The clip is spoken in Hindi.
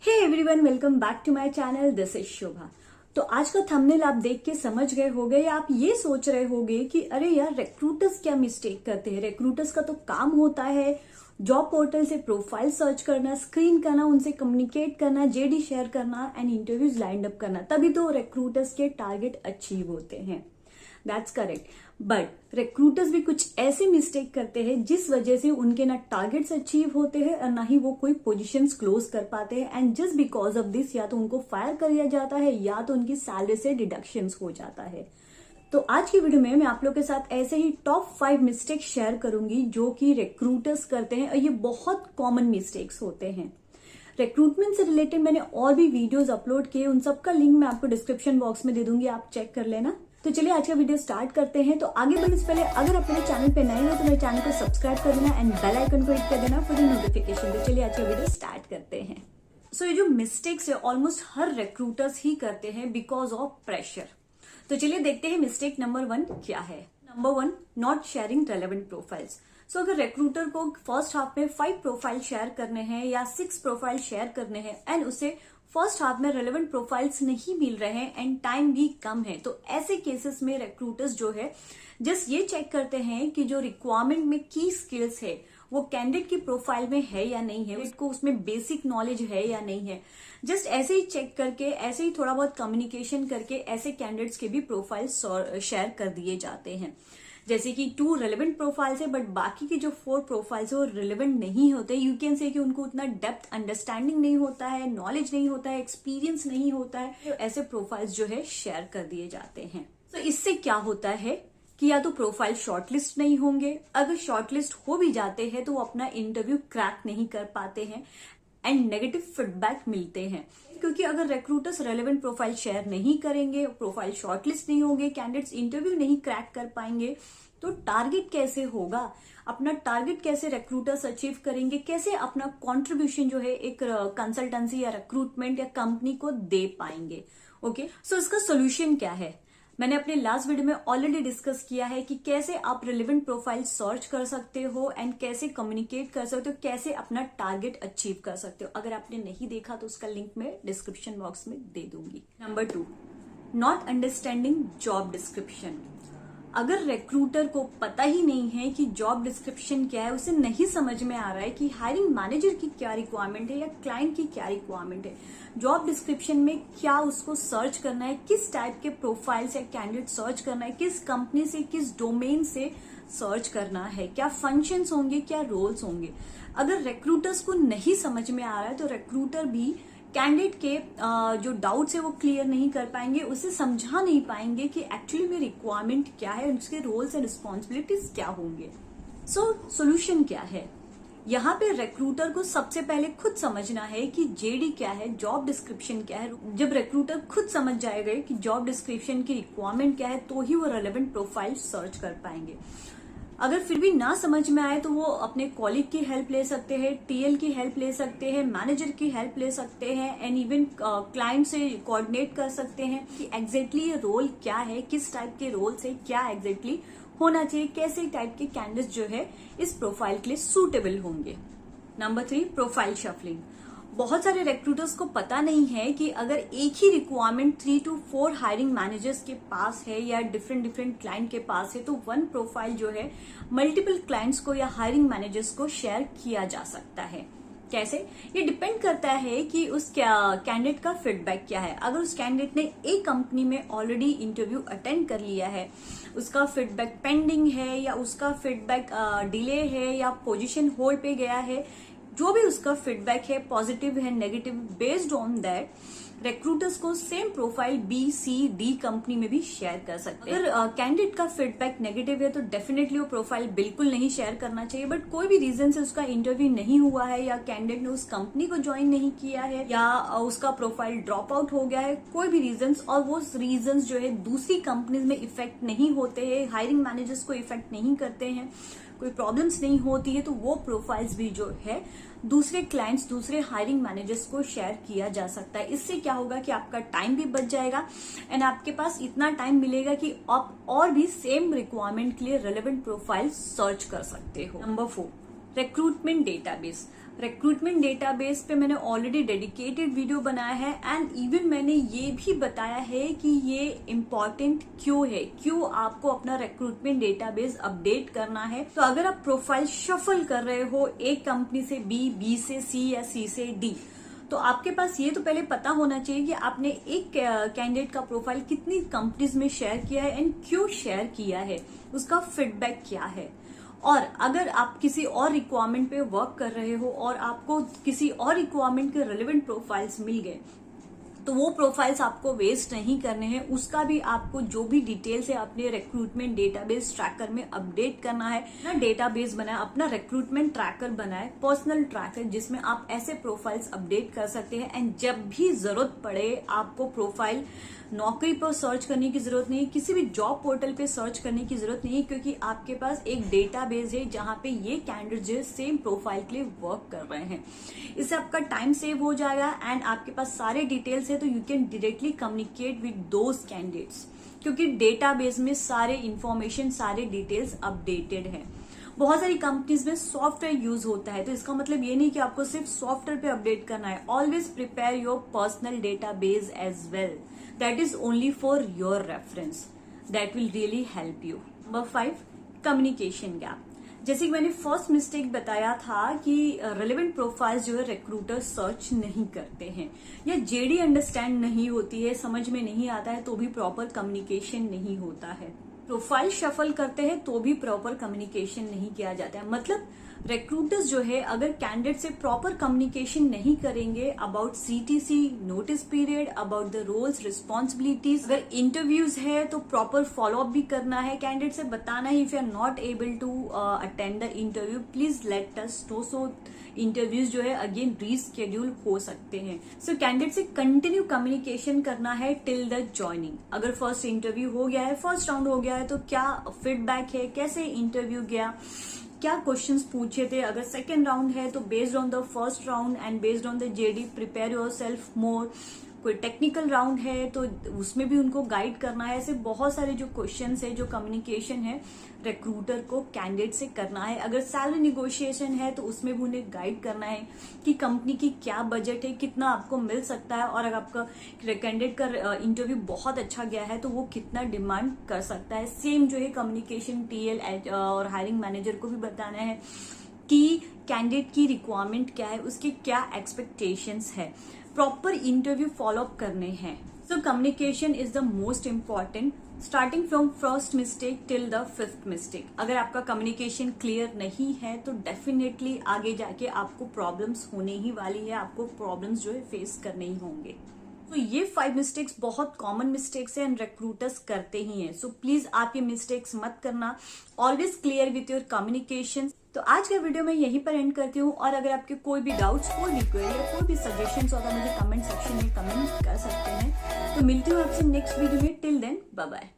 Hey everyone, welcome back to my channel. This is Shobha. तो आज का थंबनेल आप देख के समझ गए होंगे या आप ये सोच रहे होंगे कि अरे यार, रिक्रूटर्स क्या मिस्टेक करते हैं। रिक्रूटर्स का तो काम होता है जॉब पोर्टल से प्रोफाइल सर्च करना, स्क्रीन करना, उनसे कम्युनिकेट करना, जेडी शेयर करना एंड इंटरव्यूज लाइन अप करना, तभी तो रिक्रूटर्स के टारगेट अचीव होते हैं। That's correct. बट रिक्रूटर्स भी कुछ ऐसे मिस्टेक करते हैं जिस वजह से उनके ना टारगेट्स अचीव होते हैं और ना ही वो कोई पोजीशंस क्लोज कर पाते हैं। And just because of this या तो उनको फायर कर दिया जाता है या तो उनकी सैलरी से डिडक्शंस हो जाता है। तो आज की वीडियो में मैं आप लोग के साथ ऐसे ही टॉप 5 मिस्टेक शेयर करूंगी जो कि रिक्रूटर्स करते हैं और ये बहुत कॉमन मिस्टेक्स होते हैं। रिक्रूटमेंट से रिलेटेड मैंने और भी वीडियोस अपलोड किए, उन सबका लिंक मैं आपको डिस्क्रिप्शन बॉक्स में दे दूंगी, आप चेक कर लेना। तो चलिए आज का वीडियो स्टार्ट करते हैं। तो आगे बढ़ने से पहले अगर आप मेरे चैनल पे नए हो तो मेरे चैनल को सब्सक्राइब कर देना एंड बेल आइकन को हिट कर देना फॉर द नोटिफिकेशन। तो चलिए आज का वीडियो स्टार्ट करते हैं। सो ये जो मिस्टेक्स है ऑलमोस्ट हर रिक्रूटर्स ही करते हैं बिकॉज ऑफ प्रेशर। तो चलिए देखते हैं मिस्टेक नंबर 1 क्या है। Number 1, not sharing relevant profiles. So अगर रिक्रूटर को फर्स्ट हाफ में 5 प्रोफाइल शेयर करने हैं या 6 प्रोफाइल शेयर करने हैं एंड उसे फर्स्ट हाफ में रेलेवेंट प्रोफाइल्स नहीं मिल रहे हैं एंड टाइम भी कम है, तो ऐसे केसेस में रिक्रूटर्स जो है जस्ट ये चेक करते हैं कि जो रिक्वायरमेंट में की स्किल्स है वो कैंडिडेट की प्रोफाइल में है या नहीं है, उसको उसमें बेसिक नॉलेज है या नहीं है। जस्ट ऐसे ही चेक करके, ऐसे ही थोड़ा बहुत कम्युनिकेशन करके ऐसे कैंडिडेट्स के भी प्रोफाइल शेयर कर दिए जाते हैं। जैसे कि 2 रेलेवेंट प्रोफाइल्स है बट बाकी की जो 4 प्रोफाइल्स है वो रेलेवेंट नहीं होते। यू कैन से कि उनको उतना डेप्थ अंडरस्टैंडिंग नहीं होता है, नॉलेज नहीं होता है, एक्सपीरियंस नहीं होता है, तो ऐसे प्रोफाइल्स जो है शेयर कर दिए जाते हैं। तो इससे क्या होता है कि या तो प्रोफाइल शॉर्टलिस्ट नहीं होंगे, अगर शॉर्टलिस्ट हो भी जाते हैं तो वो अपना इंटरव्यू क्रैक नहीं कर पाते हैं एंड नेगेटिव फीडबैक मिलते हैं। क्योंकि अगर रिक्रूटर्स रेलेवेंट प्रोफाइल शेयर नहीं करेंगे, प्रोफाइल शॉर्टलिस्ट नहीं होंगे, कैंडिडेट्स इंटरव्यू नहीं क्रैक कर पाएंगे, तो टारगेट कैसे होगा, अपना टारगेट कैसे रिक्रूटर्स अचीव करेंगे, कैसे अपना कंट्रीब्यूशन जो है एक कंसल्टेंसी या रिक्रूटमेंट या कंपनी को दे पाएंगे। ओके, सो इसका सोल्यूशन क्या है मैंने अपने लास्ट वीडियो में ऑलरेडी डिस्कस किया है कि कैसे आप रिलेवेंट प्रोफाइल सर्च कर सकते हो एंड कैसे कम्युनिकेट कर सकते हो, कैसे अपना टारगेट अचीव कर सकते हो। अगर आपने नहीं देखा तो उसका लिंक मैं डिस्क्रिप्शन बॉक्स में दे दूंगी। Number 2, not understanding job description. अगर रिक्रूटर को पता ही नहीं है कि जॉब डिस्क्रिप्शन क्या है, उसे नहीं समझ में आ रहा है कि हायरिंग मैनेजर की क्या रिक्वायरमेंट है या क्लाइंट की क्या रिक्वायरमेंट है, जॉब डिस्क्रिप्शन में क्या उसको सर्च करना है, किस टाइप के प्रोफाइल्स या कैंडिडेट सर्च करना है, किस कंपनी से, किस डोमेन से सर्च करना है, क्या फंक्शंस होंगे, क्या रोल्स होंगे, अगर रिक्रूटर्स को नहीं समझ में आ रहा है तो रिक्रूटर भी कैंडिडेट के जो डाउट्स है वो क्लियर नहीं कर पाएंगे, उसे समझा नहीं पाएंगे कि एक्चुअली में रिक्वायरमेंट क्या है, उसके रोल्स एंड रिस्पॉन्सिबिलिटीज क्या होंगे। सो सोल्यूशन क्या है, यहाँ पे रिक्रूटर को सबसे पहले खुद समझना है कि जेडी क्या है, जॉब डिस्क्रिप्शन क्या है। जब रिक्रूटर खुद समझ जाएगा कि जॉब डिस्क्रिप्शन की रिक्वायरमेंट क्या है तो ही वो रेलेवेंट प्रोफाइल सर्च कर पाएंगे। अगर फिर भी ना समझ में आए तो वो अपने कॉलीग की हेल्प ले सकते हैं, टीएल की हेल्प ले सकते हैं, मैनेजर की हेल्प ले सकते हैं एंड इवन क्लाइंट से कोऑर्डिनेट कर सकते हैं कि एग्जैक्टली ये रोल क्या है, किस टाइप के रोल से क्या एग्जैक्टली होना चाहिए, कैसे टाइप के कैंडिडेट्स जो है इस प्रोफाइल के लिए सूटेबल होंगे। Number 3, profile shuffling. बहुत सारे रिक्रूटर्स को पता नहीं है कि अगर एक ही रिक्वायरमेंट 3 to 4 हायरिंग मैनेजर्स के पास है या डिफरेंट क्लाइंट के पास है तो 1 प्रोफाइल जो है मल्टीपल क्लाइंट्स को या हायरिंग मैनेजर्स को शेयर किया जा सकता है। कैसे, ये डिपेंड करता है कि उस कैंडिडेट का फीडबैक क्या है। अगर उस कैंडिडेट ने एक कंपनी में ऑलरेडी इंटरव्यू अटेंड कर लिया है, उसका फीडबैक पेंडिंग है या उसका फीडबैक डिले है या पोजीशन होल्ड पे गया है, जो भी उसका फीडबैक है, पॉजिटिव है, negative, based on that recruiters को सेम प्रोफाइल बी, सी, डी कंपनी में भी शेयर कर सकते हैं। अगर कैंडिडेट का फीडबैक नेगेटिव है तो डेफिनेटली वो प्रोफाइल बिल्कुल नहीं शेयर करना चाहिए। बट कोई भी रीजन से उसका इंटरव्यू नहीं हुआ है या कैंडिडेट ने उस कंपनी को ज्वाइन नहीं किया है या उसका प्रोफाइल ड्रॉप आउट हो गया है, कोई भी रीजंस, और वो रीजंस जो है दूसरी कंपनीज में इफेक्ट नहीं होते हैं, हायरिंग मैनेजर्स को इफेक्ट नहीं करते हैं, कोई प्रॉब्लम्स नहीं होती है, तो वो प्रोफाइल्स भी जो है दूसरे क्लाइंट्स, दूसरे हायरिंग मैनेजर्स को शेयर किया जा सकता है। इससे क्या होगा कि आपका टाइम भी बच जाएगा एंड आपके पास इतना टाइम मिलेगा कि आप और भी सेम रिक्वायरमेंट के लिए रेलेवेंट प्रोफाइल सर्च कर सकते हो। Number 4, recruitment database. Recruitment database पे मैंने ऑलरेडी डेडिकेटेड वीडियो बनाया है एंड इवन मैंने ये भी बताया है कि ये इम्पॉर्टेंट क्यों है, क्यों आपको अपना रिक्रूटमेंट डेटाबेस अपडेट करना है। तो अगर आप प्रोफाइल शफल कर रहे हो एक कंपनी से बी से सी या सी से डी, तो आपके पास ये तो पहले पता होना चाहिए कि आपने एक कैंडिडेट का प्रोफाइल कितनी कंपनीज में शेयर किया है एंड क्यों शेयर किया है, उसका फीडबैक क्या है। और अगर आप किसी और रिक्वायरमेंट पे वर्क कर रहे हो और आपको किसी और रिक्वायरमेंट के रेलेवेंट प्रोफाइल्स मिल गए, तो वो प्रोफाइल्स आपको वेस्ट नहीं करने हैं। उसका भी आपको जो भी डिटेल्स है अपने रिक्रूटमेंट डेटाबेस ट्रैकर में अपडेट करना है। अपना डेटाबेस बनाए, अपना रिक्रूटमेंट ट्रैकर बनाए, पर्सनल ट्रैकर, जिसमें आप ऐसे प्रोफाइल्स अपडेट कर सकते हैं। एंड जब भी जरूरत पड़े आपको प्रोफाइल नौकरी पर सर्च करने की जरूरत नहीं, किसी भी जॉब पोर्टल पे सर्च करने की जरूरत नहीं, क्योंकि आपके पास एक डेटाबेस है जहां पे ये कैंडिडेट जो सेम प्रोफाइल के लिए वर्क कर रहे हैं। इससे आपका टाइम सेव हो जाएगा एंड आपके पास सारे डिटेल्स है, तो you can directly communicate with those candidates, क्योंकि डेटाबेस में सारे इंफॉर्मेशन, सारे डिटेल्स अपडेटेड है। बहुत सारी कंपनीज में सॉफ्टवेयर यूज होता है, तो इसका मतलब ये नहीं कि आपको सिर्फ सॉफ्टवेयर पे अपडेट करना है। Always prepare your personal database as well, that is only for your reference, that will really help you. Number 5, communication gap. जैसे कि मैंने फर्स्ट मिस्टेक बताया था कि रेलेवेंट प्रोफाइल्स जो है रिक्रूटर सर्च नहीं करते हैं, या जेडी अंडरस्टैंड नहीं होती है, समझ में नहीं आता है, तो भी प्रॉपर कम्युनिकेशन नहीं होता है। प्रोफाइल शफल करते हैं तो भी प्रॉपर कम्युनिकेशन नहीं किया जाता है। मतलब रिक्रूटर्स जो है अगर कैंडिडेट से प्रॉपर कम्युनिकेशन नहीं करेंगे about CTC, notice period, about the roles, responsibilities, अगर इंटरव्यूज है तो प्रॉपर फॉलोअप भी करना है, कैंडिडेट से बताना है if you are not able to attend the interview please let us know, so interviews जो है अगेन रीस्केड्यूल हो सकते हैं। सो कैंडिडेट से कंटिन्यू कम्युनिकेशन करना है टिल द ज्वाइनिंग। अगर फर्स्ट इंटरव्यू हो गया है, फर्स्ट राउंड हो गया है, तो क्या फीडबैक है, कैसे इंटरव्यू गया, क्या क्वेश्चंस पूछे थे। अगर सेकेंड राउंड है तो based on the first round and based on the JD prepare your self मोर। कोई टेक्निकल राउंड है तो उसमें भी उनको गाइड करना है। ऐसे बहुत सारे जो क्वेश्चंस है, जो कम्युनिकेशन है रिक्रूटर को कैंडिडेट से करना है। अगर सैलरी निगोशिएशन है तो उसमें भी उन्हें गाइड करना है कि कंपनी की क्या बजट है, कितना आपको मिल सकता है, और अगर आपका कैंडिडेट का इंटरव्यू बहुत अच्छा गया है तो वो कितना डिमांड कर सकता है। सेम जो है कम्युनिकेशन टीएल और हायरिंग मैनेजर को भी बताना है कि कैंडिडेट की रिक्वायरमेंट क्या है, उसके क्या एक्सपेक्टेशंस है, प्रॉपर इंटरव्यू फॉलोअप करने हैं। So communication is the most important, starting from first mistake till the 5th mistake. अगर आपका कम्युनिकेशन क्लियर नहीं है तो डेफिनेटली आगे जाके आपको प्रॉब्लम्स होने ही वाली है, आपको प्रॉब्लम्स जो है फेस करने ही होंगे। तो ये 5 मिस्टेक्स बहुत कॉमन मिस्टेक्स है एंड रिक्रूटर्स करते ही हैं। सो प्लीज आप ये मिस्टेक्स मत करना, always clear with your communication. तो आज का वीडियो मैं यहीं पर एंड करती हूँ, और अगर आपके कोई भी डाउट्स, कोई भी क्वेरी या कोई भी सजेशंस हो तो मुझे कमेंट सेक्शन में कमेंट कर सकते हैं। तो मिलती हूँ आपसे नेक्स्ट वीडियो में, टिल देन बाय बाय।